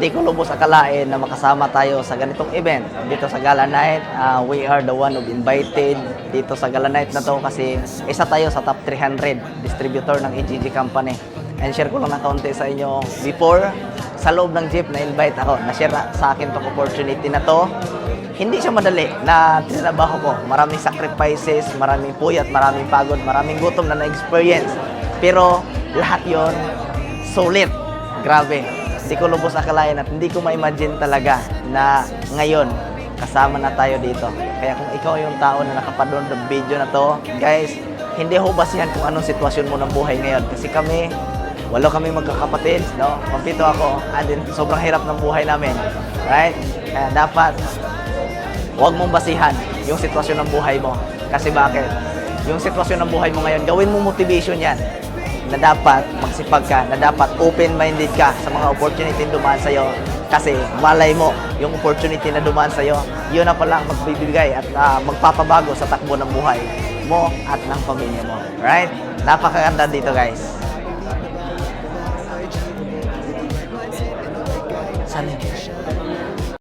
Hindi ko lubos akalain na makasama tayo sa ganitong event dito sa Gala Night. We are the one who invited dito sa Gala Night na to kasi isa tayo sa top 300 distributor ng EGG Company. And share ko lang na kaunti sa inyo before sa loob ng jeep na-invite ako. Na-share sa akin tong opportunity na to. Hindi siya madali na tinabaho ko. Maraming sacrifices, maraming puyat, maraming pagod, maraming gutom na na-experience. Pero lahat yon sulit. Grabe. Hindi ko lubos akalain at hindi ko ma-imagine talaga na ngayon kasama na tayo dito. Kaya kung ikaw yung tao na nakapanood ng video na to, guys, hindi hubas yan kung anong sitwasyon mo ng buhay ngayon. Kasi kami, walo kami magkakapatid, no? Pampito ako, and then sobrang hirap ng buhay namin. Right? Kaya dapat, huwag mong basihan yung sitwasyon ng buhay mo. Kasi bakit? Yung sitwasyon ng buhay mo ngayon, gawin mo motivation yan. Na dapat magsipag ka, na dapat open-minded ka sa mga opportunity na dumaan sa'yo. Kasi malay mo, yung opportunity na dumaan sa'yo, yun na palang magbibigay at magpapabago sa takbo ng buhay mo at ng pamilya mo. Right? Napakaganda dito, guys. Sana